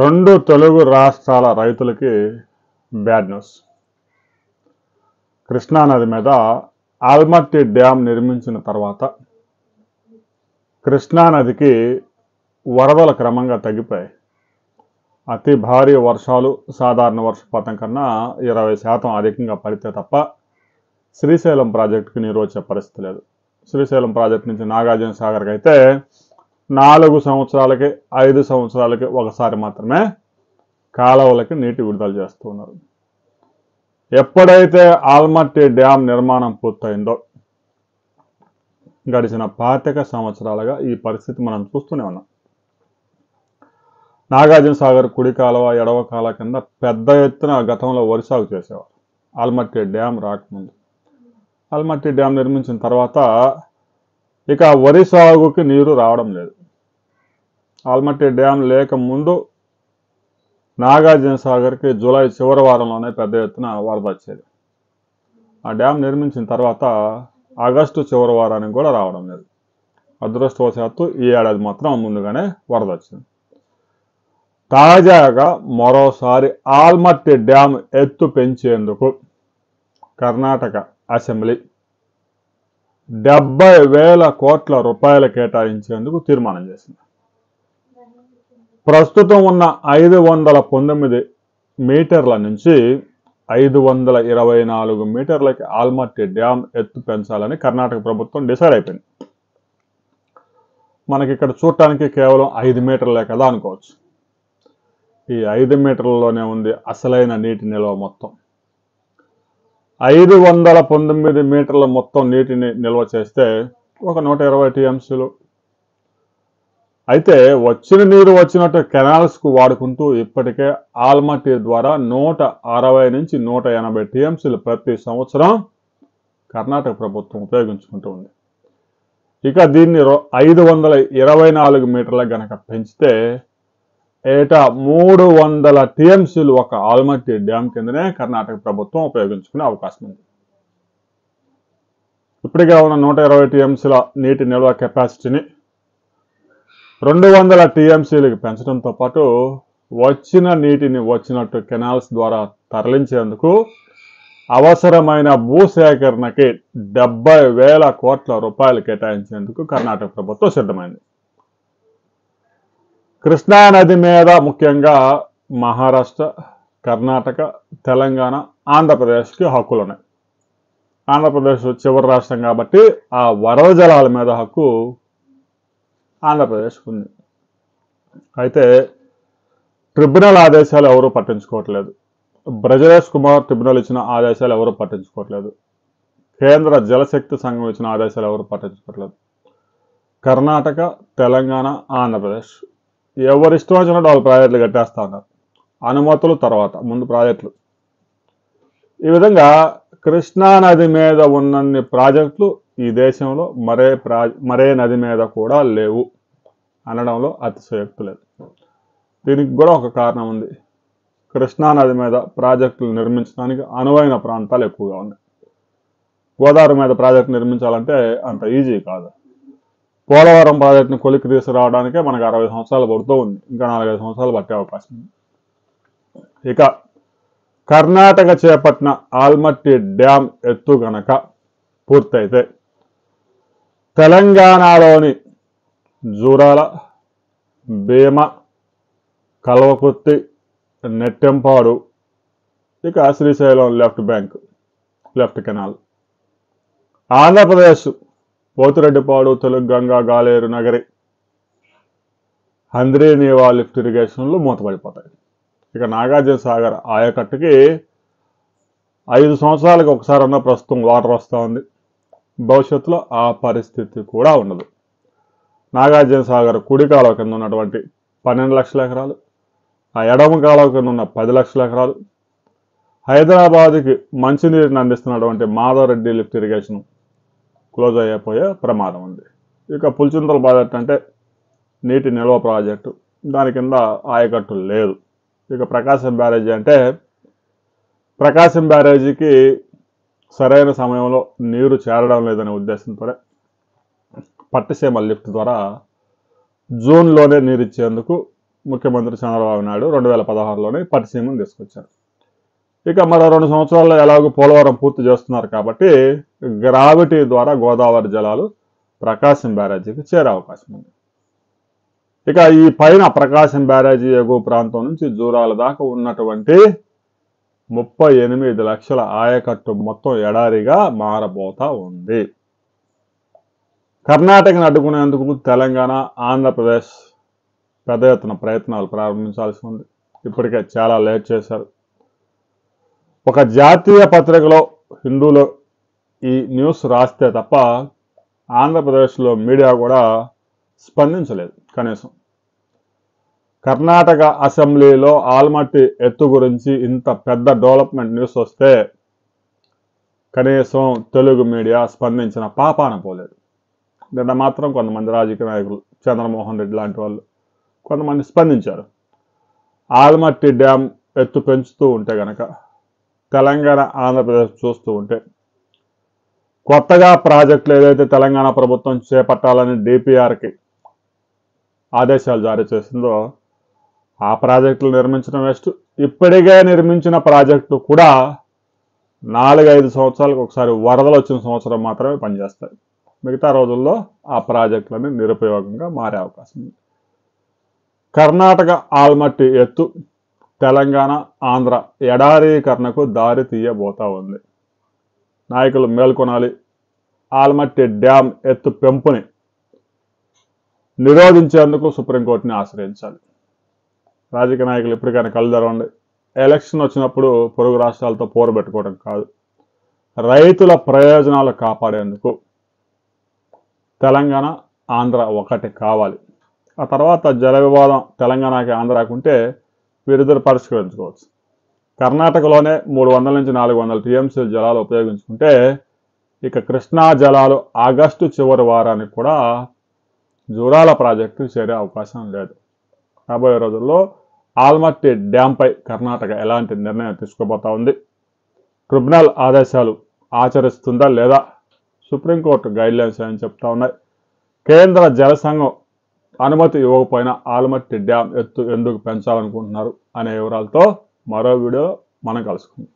రెండు తెలుగు రాష్ట్రాల రైతులకి బ్యాడ్ న్యూస్. కృష్ణానది మీద ఆల్మట్టి డ్యామ్ నిర్మించిన తర్వాత కృష్ణానదికి వరదలు క్రమంగా తగ్గిపోయాయి. అతి భారీ వర్షాలు సాధారణ వర్షపాతం కన్నా 20% అధికంగా పడితే తప్ప శ్రీశైలం ప్రాజెక్టుకి నీరు వచ్చే పరిస్థితి లేదు. శ్రీశైలం ప్రాజెక్టు నుంచి నాగార్జున సాగర్కి అయితే 4 సంవత్సరాలకి 5 సంవత్సరాలకి ఒకసారి మాత్రమే కాలువలకి నీటి విడుదల చేస్తూ ఉన్నారు. ఎప్పుడైతే ఆల్మట్టి డ్యామ్ నిర్మాణం పూర్తయిందో గడిచిన 25 సంవత్సరాలుగా ఈ పరిస్థితి మనం చూస్తూనే ఉన్నాం. నాగార్జున సాగర్ కుడి కాలువ ఎడవ కాలువ కింద పెద్ద ఎత్తున గతంలో వరి సాగు చేసేవారు. ఆల్మట్టి డ్యామ్ రాకముందు ఆల్మట్టి డ్యామ్ నిర్మించిన తర్వాత ఇక వరి సాగుకి నీరు రావడం లేదు. ఆల్మట్టి డ్యామ్ లేకముందు నాగార్జున సాగర్కి జూలై చివరి వారంలోనే పెద్ద ఎత్తున వరద వచ్చేది. ఆ డ్యామ్ నిర్మించిన తర్వాత ఆగస్టు చివరి వారానికి కూడా రావడం లేదు. అదృష్టవశాత్తు ఈ ఏడాది మాత్రం ముందుగానే వరద వచ్చింది. తాజాగా మరోసారి ఆల్మట్టి డ్యామ్ ఎత్తు పెంచేందుకు కర్ణాటక అసెంబ్లీ 70,000 కోట్ల రూపాయలు కేటాయించేందుకు తీర్మానం చేసింది. ప్రస్తుతం ఉన్న 519 మీటర్ల నుంచి 524 మీటర్లకి ఆల్మట్టి డ్యామ్ ఎత్తు పెంచాలని కర్ణాటక ప్రభుత్వం డిసైడ్ అయిపోయింది. మనకి ఇక్కడ చూడటానికి కేవలం 5 మీటర్లే కదా అనుకోవచ్చు. ఈ 5 మీటర్లలోనే ఉంది అసలైన నీటి నిల్వ మొత్తం. 519 మీటర్ల మొత్తం నీటిని నిల్వ చేస్తే ఒక 120 టీఎంసీలు. అయితే వచ్చిన నీరు వచ్చినట్టు కెనాల్స్కు వాడుకుంటూ ఇప్పటికే ఆల్మట్టి ద్వారా 160 నుంచి 180 టీఎంసీలు ప్రతి సంవత్సరం కర్ణాటక ప్రభుత్వం ఉపయోగించుకుంటూ ఉంది. ఇక దీన్ని 524 మీటర్లకు గనక పెంచితే ఏటా 300 టీఎంసీలు ఒక ఆల్మట్టి డ్యామ్ కిందనే కర్ణాటక ప్రభుత్వం ఉపయోగించుకునే అవకాశం ఉంది. ఇప్పటికే ఉన్న 120 టీఎంసీల నీటి నిల్వ కెపాసిటీని 200 టీఎంసీలకు పెంచడంతో పాటు వచ్చిన నీటిని వచ్చినట్టు కెనాల్స్ ద్వారా తరలించేందుకు అవసరమైన భూసేకరణకి 70,000 కోట్ల రూపాయలు కేటాయించేందుకు కర్ణాటక ప్రభుత్వం సిద్ధమైంది. కృష్ణానది మీద ముఖ్యంగా మహారాష్ట్ర, కర్ణాటక, తెలంగాణ, ఆంధ్రప్రదేశ్కి హక్కులు ఉన్నాయి. ఆంధ్రప్రదేశ్ చివరి రాష్ట్రం కాబట్టి ఆ వరద జలాల మీద హక్కు ఆంధ్రప్రదేశ్కి ఉంది. అయితే ట్రిబ్యునల్ ఆదేశాలు ఎవరూ పట్టించుకోవట్లేదు. బ్రజరేష్ కుమార్ ట్రిబ్యునల్ ఇచ్చిన ఆదేశాలు ఎవరూ పట్టించుకోవట్లేదు. కేంద్ర జలశక్తి సంఘం ఇచ్చిన ఆదేశాలు ఎవరు పట్టించుకోవట్లేదు. కర్ణాటక, తెలంగాణ, ఆంధ్రప్రదేశ్ ఎవరిష్టం వచ్చినట్టు వాళ్ళు ప్రాజెక్టులు కట్టేస్తూ ఉన్నారు. అనుమతులు తర్వాత, ముందు ప్రాజెక్టులు. ఈ విధంగా కృష్ణానది మీద ఉన్నన్ని ప్రాజెక్టులు ఈ దేశంలో మరే నది మీద కూడా లేవు అనడంలో అతిశయోక్తి లేదు. దీనికి కూడా ఒక కారణం ఉంది. కృష్ణానది మీద ప్రాజెక్టులు నిర్మించడానికి అనువైన ప్రాంతాలు ఎక్కువగా ఉన్నాయి. గోదావరి మీద ప్రాజెక్టు నిర్మించాలంటే అంత ఈజీ కాదు. పోలవరం ప్రాజెక్టును కొలిక్కి తీసుకురావడానికే మనకు 60 సంవత్సరాలు పడుతూ ఉంది. ఇంకా 4-5 సంవత్సరాలు పట్టే అవకాశం ఉంది. ఇక కర్ణాటక చేపట్టిన ఆల్మట్టి డ్యామ్ ఎత్తు గనక పూర్తయితే తెలంగాణలోని జూరాల, భీమ, కల్వకుర్తి, నెట్టెంపాడు, ఇక Srisailam left canal, Andhra Pradesh Pothireddypadu, Telugu Ganga, Galeru Nagari, Handri Neeva lift ఇరిగేషన్లు మూతపడిపోతాయి. ఇక నాగార్జున సాగర్ ఆయకట్టుకి 5 సంవత్సరాలకు ఒకసారన్నా ప్రస్తుతం వాటర్ వస్తూ ఉంది. భవిష్యత్తులో ఆ పరిస్థితి కూడా ఉండదు. నాగార్జున సాగర్ కుడి కాలువ కింద ఉన్నటువంటి 12 లక్షల ఎకరాలు, ఆ ఎడమ కాలువ కింద ఉన్న 10 లక్షల ఎకరాలు, హైదరాబాద్కి మంచినీరుని అందిస్తున్నటువంటి మాధవరెడ్డి లిఫ్ట్ ఇరిగేషన్ క్లోజ్ అయిపోయే ప్రమాదం ఉంది. ఇక పులిచింతల ప్రాజెక్టు అంటే నీటి నిల్వ ప్రాజెక్టు, దాని కింద ఆయకట్టు లేదు. ఇక ప్రకాశం బ్యారేజీ అంటే ప్రకాశం బ్యారేజీకి సరైన సమయంలో నీరు చేరడం లేదనే ఉద్దేశంతో పట్టిసీమ లిఫ్ట్ ద్వారా జూన్లోనే నీరు ఇచ్చేందుకు ముఖ్యమంత్రి చంద్రబాబు నాయుడు 2016లోనే పట్టిసీమను తీసుకొచ్చారు. ఇక మరో 2 సంవత్సరాల్లో ఎలాగో పోలవరం పూర్తి చేస్తున్నారు కాబట్టి గ్రావిటీ ద్వారా గోదావరి జలాలు ప్రకాశం బ్యారేజీకి చేరే అవకాశం ఉంది. ఇక ఈ పైన ప్రకాశం బ్యారేజీ ఎగువ ప్రాంతం నుంచి జూరాల దాకా ఉన్నటువంటి 38 లక్షల ఆయకట్టు మొత్తం ఎడారిగా మారబోతా ఉంది. కర్ణాటకను అడ్డుకునేందుకు తెలంగాణ, ఆంధ్రప్రదేశ్ పెద్ద ఎత్తున ప్రయత్నాలు ప్రారంభించాల్సి ఉంది. ఇప్పటికే చాలా లేట్ చేశారు. ఒక జాతీయ పత్రికలో హిందూలో ఈ న్యూస్ రాస్తే తప్ప ఆంధ్రప్రదేశ్లో మీడియా కూడా స్పందించలేదు. కనీసం కర్ణాటక అసెంబ్లీలో ఆల్మట్టి ఎత్తు గురించి ఇంత పెద్ద డెవలప్మెంట్ న్యూస్ వస్తే కనీసం తెలుగు మీడియా స్పందించిన పాపాన పోలేదు. నిన్న మాత్రం కొంతమంది రాజకీయ నాయకులు, చంద్రమోహన్ రెడ్డి లాంటి వాళ్ళు కొంతమంది స్పందించారు. ఆల్మట్టి డ్యామ్ ఎత్తు పెంచుతూ ఉంటే గనక తెలంగాణ, ఆంధ్రప్రదేశ్ చూస్తూ ఉంటే కొత్తగా ప్రాజెక్టులు ఏదైతే తెలంగాణ ప్రభుత్వం చేపట్టాలని డిపిఆర్కి ఆదేశాలు జారీ చేసిందో ఆ ప్రాజెక్టులు నిర్మించడం వేస్ట్. ఇప్పటికే నిర్మించిన ప్రాజెక్టులు కూడా 4-5 సంవత్సరాలకు ఒకసారి వరదలు వచ్చిన సంవత్సరం మాత్రమే పనిచేస్తాయి. మిగతా రోజుల్లో ఆ ప్రాజెక్టులన్నీ నిరుపయోగంగా మారే అవకాశం ఉంది. కర్ణాటక ఆల్మట్టి ఎత్తు తెలంగాణ, ఆంధ్ర ఎడారీకరణకు దారి తీయబోతా ఉంది. నాయకులు మేల్కొనాలి. ఆల్మట్టి డ్యామ్ ఎత్తు పెంపుని నిరోధించేందుకు సుప్రీంకోర్టుని ఆశ్రయించాలి. రాజకీయ నాయకులు ఎప్పటికైనా కళ్ళు తెరవండి. ఎలక్షన్ వచ్చినప్పుడు పొరుగు రాష్ట్రాలతో పోరు పెట్టుకోవడం కాదు, రైతుల ప్రయోజనాలు కాపాడేందుకు తెలంగాణ, ఆంధ్ర ఒకటి కావాలి. ఆ తర్వాత జల వివాదం తెలంగాణకి, ఆంధ్రాకి ఉంటే వీరిద్దరు పరిష్కరించుకోవచ్చు. కర్ణాటకలోనే 300 నుంచి 400 టీఎంసీ జలాలు ఉపయోగించుకుంటే ఇక కృష్ణా జలాలు ఆగస్టు చివరి వారానికి కూడా జూరాల ప్రాజెక్టు చేరే అవకాశం లేదు. రాబోయే రోజుల్లో ఆల్మట్టి డ్యాంపై కర్ణాటక ఎలాంటి నిర్ణయం తీసుకోబోతా ఉంది, ట్రిబ్యునల్ ఆదేశాలు ఆచరిస్తుందా లేదా, సుప్రీంకోర్టు గైడ్లైన్స్ అని చెప్తా ఉన్నాయి. కేంద్ర జల సంఘం అనుమతి ఇవ్వకపోయినా ఆల్మట్టి డ్యామ్ ఎత్తు ఎందుకు పెంచాలనుకుంటున్నారు అనే వివరాలతో మరో వీడియో మనం కలుసుకుందాం.